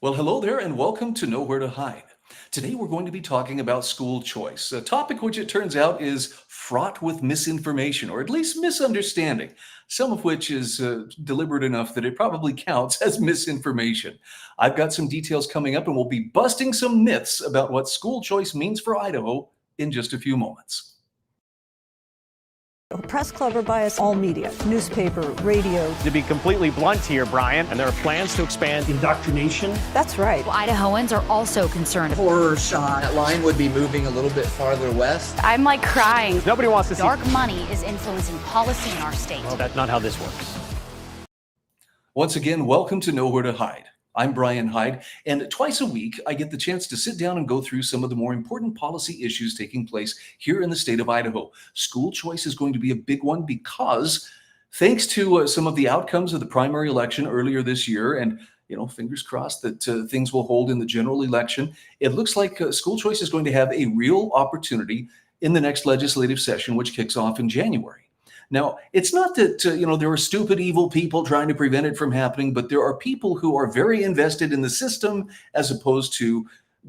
Well, hello there, and welcome to Nowhere to Hide. Today, we're going to be talking about school choice, a topic which it turns out is fraught with misinformation, or at least misunderstanding, some of which is deliberate enough that it probably counts as misinformation. I've got some details coming up, and we'll be busting some myths about what school choice means for Idaho in just a few moments. Press club are biased all media, newspaper, radio. To be completely blunt here, Brian, and there are plans to expand indoctrination. That's right. Well, Idahoans are also concerned. Horror shot. That line would be moving a little bit farther west. I'm like crying. Nobody wants to see Dark money is influencing policy in our state. Well, that's not how this works. Once again, welcome to Nowhere to Hide. I'm Brian Hyde, and twice a week I get the chance to sit down and go through some of the more important policy issues taking place here in the state of Idaho. School choice is going to be a big one because thanks to some of the outcomes of the primary election earlier this year, and fingers crossed that things will hold in the general election, it looks like school choice is going to have a real opportunity in the next legislative session, which kicks off in January. Now, it's not that, there are stupid, evil people trying to prevent it from happening, but there are people who are very invested in the system as opposed to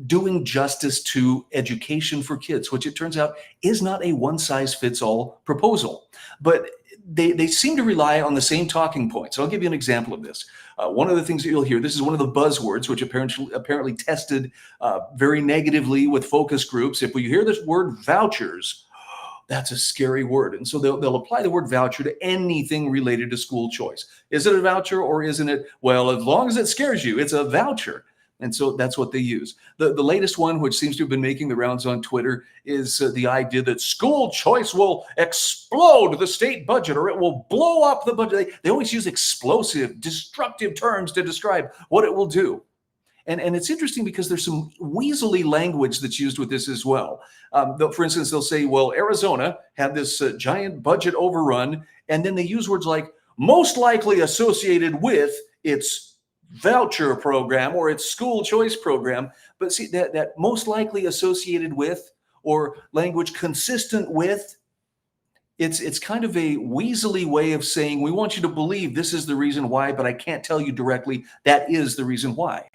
doing justice to education for kids, which it turns out is not a one-size-fits-all proposal. But they seem to rely on the same talking points. I'll give you an example of this. One of the things that you'll hear, this is one of the buzzwords, which apparently tested very negatively with focus groups. If we hear this word vouchers, that's a scary word. And so they'll apply the word voucher to anything related to school choice. Is it a voucher or isn't it? Well, as long as it scares you, it's a voucher. And so that's what they use. The latest one, which seems to have been making the rounds on Twitter, is the idea that school choice will explode the state budget or it will blow up the budget. They always use explosive, destructive terms to describe what it will do. And it's interesting because there's some weaselly language that's used with this as well. For instance, they'll say, well, Arizona had this giant budget overrun, and then they use words like most likely associated with its voucher program or its school choice program. But see, that most likely associated with or language consistent with, it's kind of a weaselly way of saying, we want you to believe this is the reason why, but I can't tell you directly that is the reason why.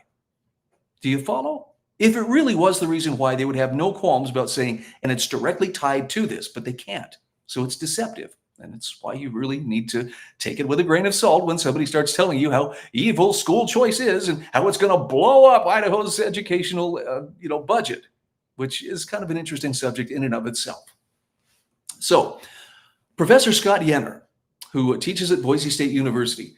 Do you follow? If it really was the reason why, they would have no qualms about saying, and it's directly tied to this, but they can't. So it's deceptive. And it's why you really need to take it with a grain of salt when somebody starts telling you how evil school choice is and how it's going to blow up Idaho's educational budget, which is kind of an interesting subject in and of itself. So Professor Scott Yenner, who teaches at Boise State University,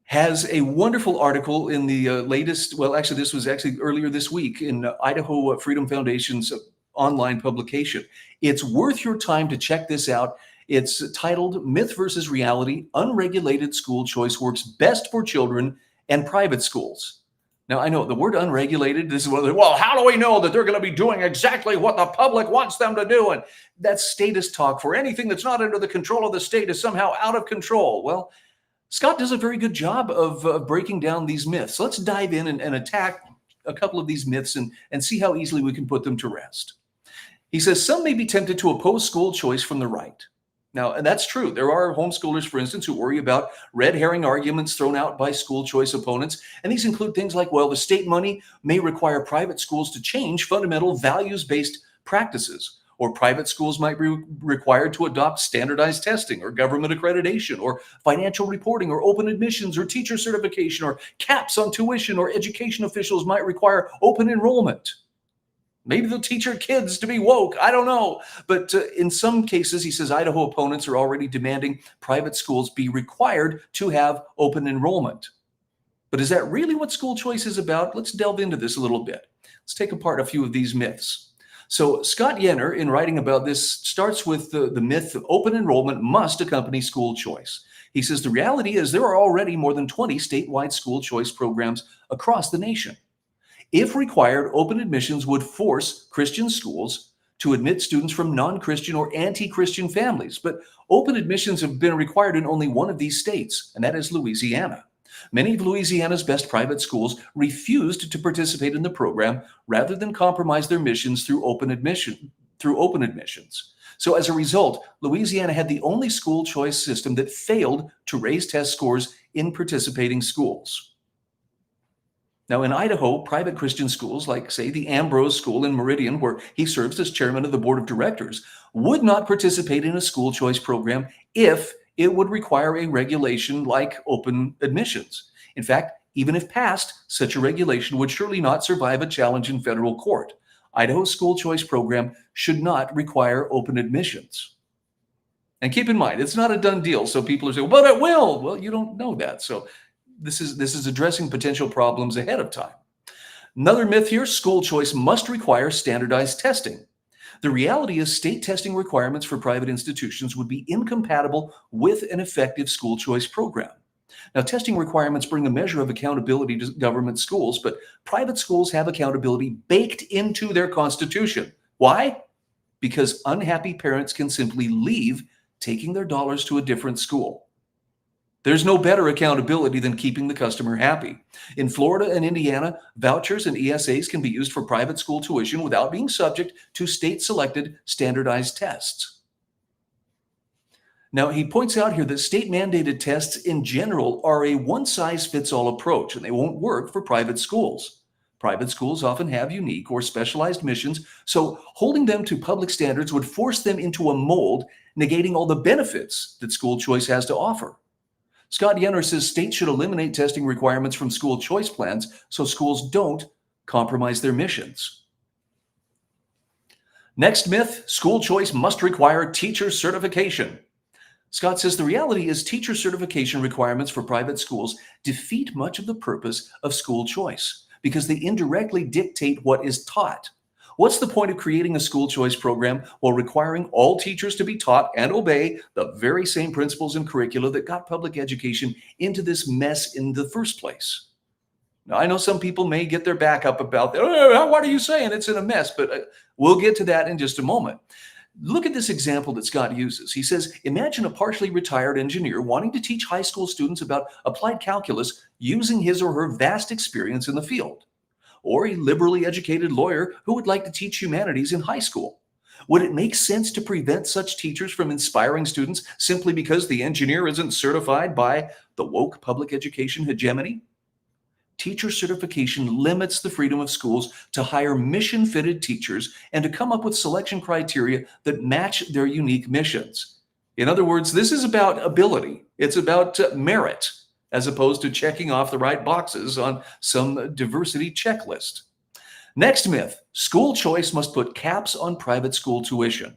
has a wonderful article in the latest, well, actually, this was actually earlier this week in Idaho Freedom Foundation's online publication. It's worth your time to check this out. It's titled Myth versus Reality, Unregulated School Choice Works Best for Children and Private Schools. Now, I know the word unregulated, this is one of the, well, how do we know that they're going to be doing exactly what the public wants them to do? And that's status talk. For anything that's not under the control of the state is somehow out of control. Well, Scott does a very good job of breaking down these myths. Let's dive in and attack a couple of these myths and see how easily we can put them to rest. He says, some may be tempted to oppose school choice from the right. Now, and that's true. There are homeschoolers, for instance, who worry about red herring arguments thrown out by school choice opponents. And these include things like, well, the state money may require private schools to change fundamental values-based practices. Or private schools might be required to adopt standardized testing or government accreditation or financial reporting or open admissions or teacher certification or caps on tuition, or education officials might require open enrollment. Maybe they'll teach our kids to be woke. I don't know. But in some cases, he says, Idaho opponents are already demanding private schools be required to have open enrollment. But is that really what school choice is about? Let's delve into this a little bit. Let's take apart a few of these myths. So Scott Yenner, in writing about this, starts with the myth that open enrollment must accompany school choice. He says the reality is there are already more than 20 statewide school choice programs across the nation. If required, open admissions would force Christian schools to admit students from non-Christian or anti-Christian families. But open admissions have been required in only one of these states, and that is Louisiana. Many of Louisiana's best private schools refused to participate in the program rather than compromise their missions through open admissions. So as a result, Louisiana had the only school choice system that failed to raise test scores in participating schools. Now, in Idaho, private Christian schools like, say, the Ambrose School in Meridian, where he serves as chairman of the board of directors, would not participate in a school choice program if it would require a regulation like open admissions. In fact, even if passed, such a regulation would surely not survive a challenge in federal court. Idaho's school choice program should not require open admissions. And keep in mind, it's not a done deal. So people are saying, but it will. Well, you don't know that. So this is addressing potential problems ahead of time. Another myth here, school choice must require standardized testing. The reality is state testing requirements for private institutions would be incompatible with an effective school choice program. Now, testing requirements bring a measure of accountability to government schools, but private schools have accountability baked into their constitution. Why? Because unhappy parents can simply leave, taking their dollars to a different school. There's no better accountability than keeping the customer happy. In Florida and Indiana, vouchers and ESAs can be used for private school tuition without being subject to state-selected standardized tests. Now, he points out here that state-mandated tests in general are a one-size-fits-all approach, and they won't work for private schools. Private schools often have unique or specialized missions, so holding them to public standards would force them into a mold, negating all the benefits that school choice has to offer. Scott Yenner says states should eliminate testing requirements from school choice plans so schools don't compromise their missions. Next myth, school choice must require teacher certification. Scott says the reality is teacher certification requirements for private schools defeat much of the purpose of school choice because they indirectly dictate what is taught. What's the point of creating a school choice program while requiring all teachers to be taught and obey the very same principles and curricula that got public education into this mess in the first place? Now, I know some people may get their back up about that. Oh, what are you saying? It's in a mess, but we'll get to that in just a moment. Look at this example that Scott uses. He says, imagine a partially retired engineer wanting to teach high school students about applied calculus using his or her vast experience in the field. Or a liberally educated lawyer who would like to teach humanities in high school. Would it make sense to prevent such teachers from inspiring students simply because the engineer isn't certified by the woke public education hegemony? Teacher certification limits the freedom of schools to hire mission-fitted teachers and to come up with selection criteria that match their unique missions. In other words, this is about ability. It's about merit, as opposed to checking off the right boxes on some diversity checklist. Next myth, school choice must put caps on private school tuition.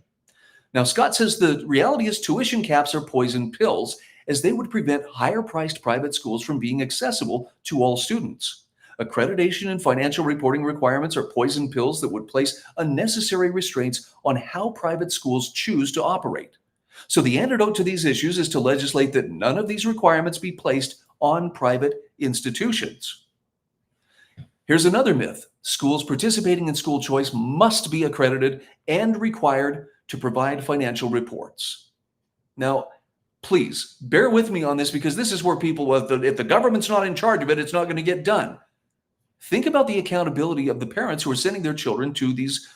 Now, Scott says the reality is tuition caps are poison pills, as they would prevent higher-priced private schools from being accessible to all students. Accreditation and financial reporting requirements are poison pills that would place unnecessary restraints on how private schools choose to operate. So the antidote to these issues is to legislate that none of these requirements be placed on private institutions. Here's another myth. Schools participating in school choice must be accredited and required to provide financial reports. Now, please bear with me on this because this is where people, if the government's not in charge of it, it's not going to get done. Think about the accountability of the parents who are sending their children to these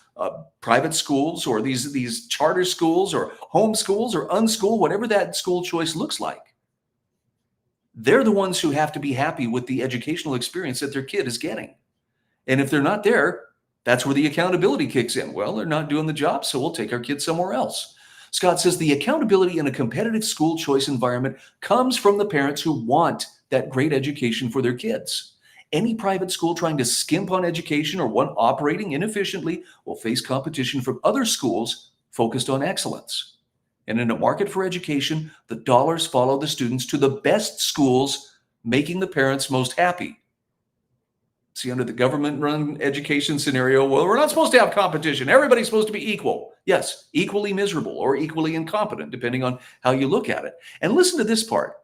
private schools or these charter schools or home schools or unschool, whatever that school choice looks like. They're the ones who have to be happy with the educational experience that their kid is getting. And if they're not there, that's where the accountability kicks in. Well, they're not doing the job, so we'll take our kids somewhere else. Scott says the accountability in a competitive school choice environment comes from the parents who want that great education for their kids. Any private school trying to skimp on education or one operating inefficiently will face competition from other schools focused on excellence. And in a market for education, the dollars follow the students to the best schools, making the parents most happy. See, under the government-run education scenario, well, we're not supposed to have competition. Everybody's supposed to be equal. Yes, equally miserable or equally incompetent, depending on how you look at it. And listen to this part.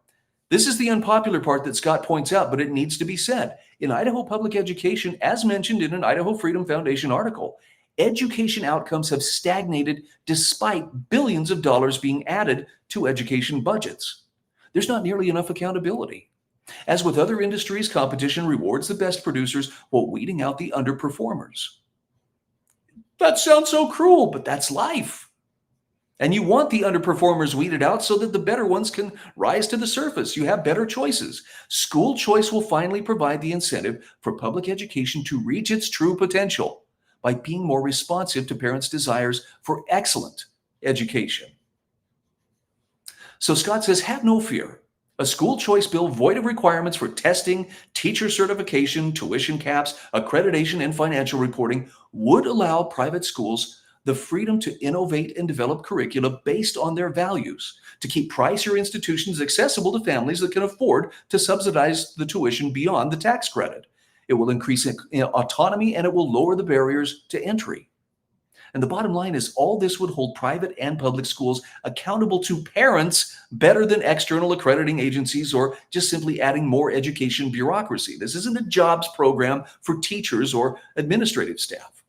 This is the unpopular part that Scott points out, but it needs to be said. In Idaho public education, as mentioned in an Idaho Freedom Foundation article, education outcomes have stagnated despite billions of dollars being added to education budgets. There's not nearly enough accountability. As with other industries, competition rewards the best producers while weeding out the underperformers. That sounds so cruel, but that's life. And you want the underperformers weeded out so that the better ones can rise to the surface. You have better choices. School choice will finally provide the incentive for public education to reach its true potential by being more responsive to parents' desires for excellent education. So Scott says, have no fear. A school choice bill void of requirements for testing, teacher certification, tuition caps, accreditation, and financial reporting would allow private schools the freedom to innovate and develop curricula based on their values, to keep pricier institutions accessible to families that can afford to subsidize the tuition beyond the tax credit. It will increase autonomy and it will lower the barriers to entry. And the bottom line is all this would hold private and public schools accountable to parents better than external accrediting agencies or just simply adding more education bureaucracy. This isn't a jobs program for teachers or administrative staff.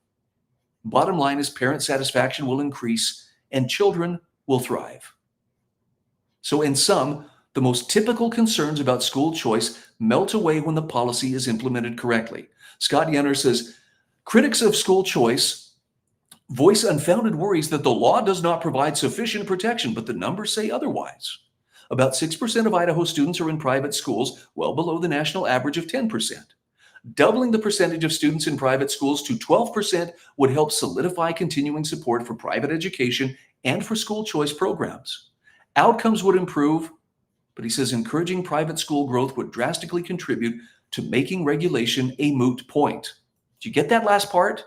Bottom line is parent satisfaction will increase and children will thrive. So in sum, the most typical concerns about school choice melt away when the policy is implemented correctly. Scott Yenner says, critics of school choice voice unfounded worries that the law does not provide sufficient protection, but the numbers say otherwise. About 6% of Idaho students are in private schools, well below the national average of 10%. Doubling the percentage of students in private schools to 12% would help solidify continuing support for private education and for school choice programs. Outcomes would improve, but he says encouraging private school growth would drastically contribute to making regulation a moot point. Did you get that last part?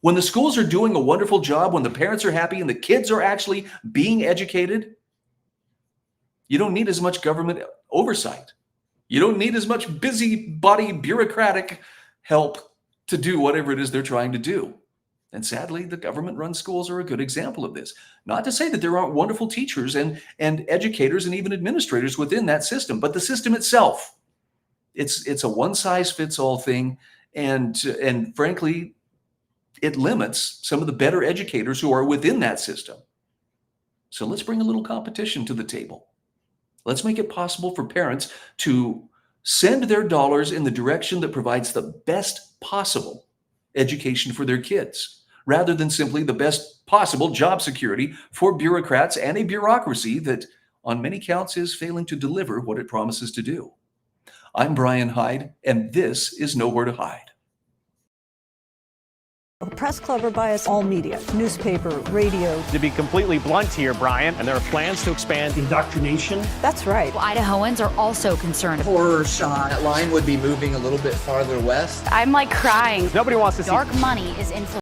When the schools are doing a wonderful job, when the parents are happy and the kids are actually being educated, you don't need as much government oversight. You don't need as much busybody bureaucratic help to do whatever it is they're trying to do. And sadly, the government-run schools are a good example of this. Not to say that there aren't wonderful teachers and educators and even administrators within that system, but the system itself, it's a one-size-fits-all thing. And frankly, it limits some of the better educators who are within that system. So let's bring a little competition to the table. Let's make it possible for parents to send their dollars in the direction that provides the best possible education for their kids, rather than simply the best possible job security for bureaucrats and a bureaucracy that, on many counts, is failing to deliver what it promises to do. I'm Brian Hyde, and this is Nowhere to Hide. The Press Club are biased all media, newspaper, radio. To be completely blunt here, Brian, and there are plans to expand indoctrination. That's right. Idahoans are also concerned. Horror shot. That line would be moving a little bit farther west. I'm like crying. Nobody wants to see Dark money is influencing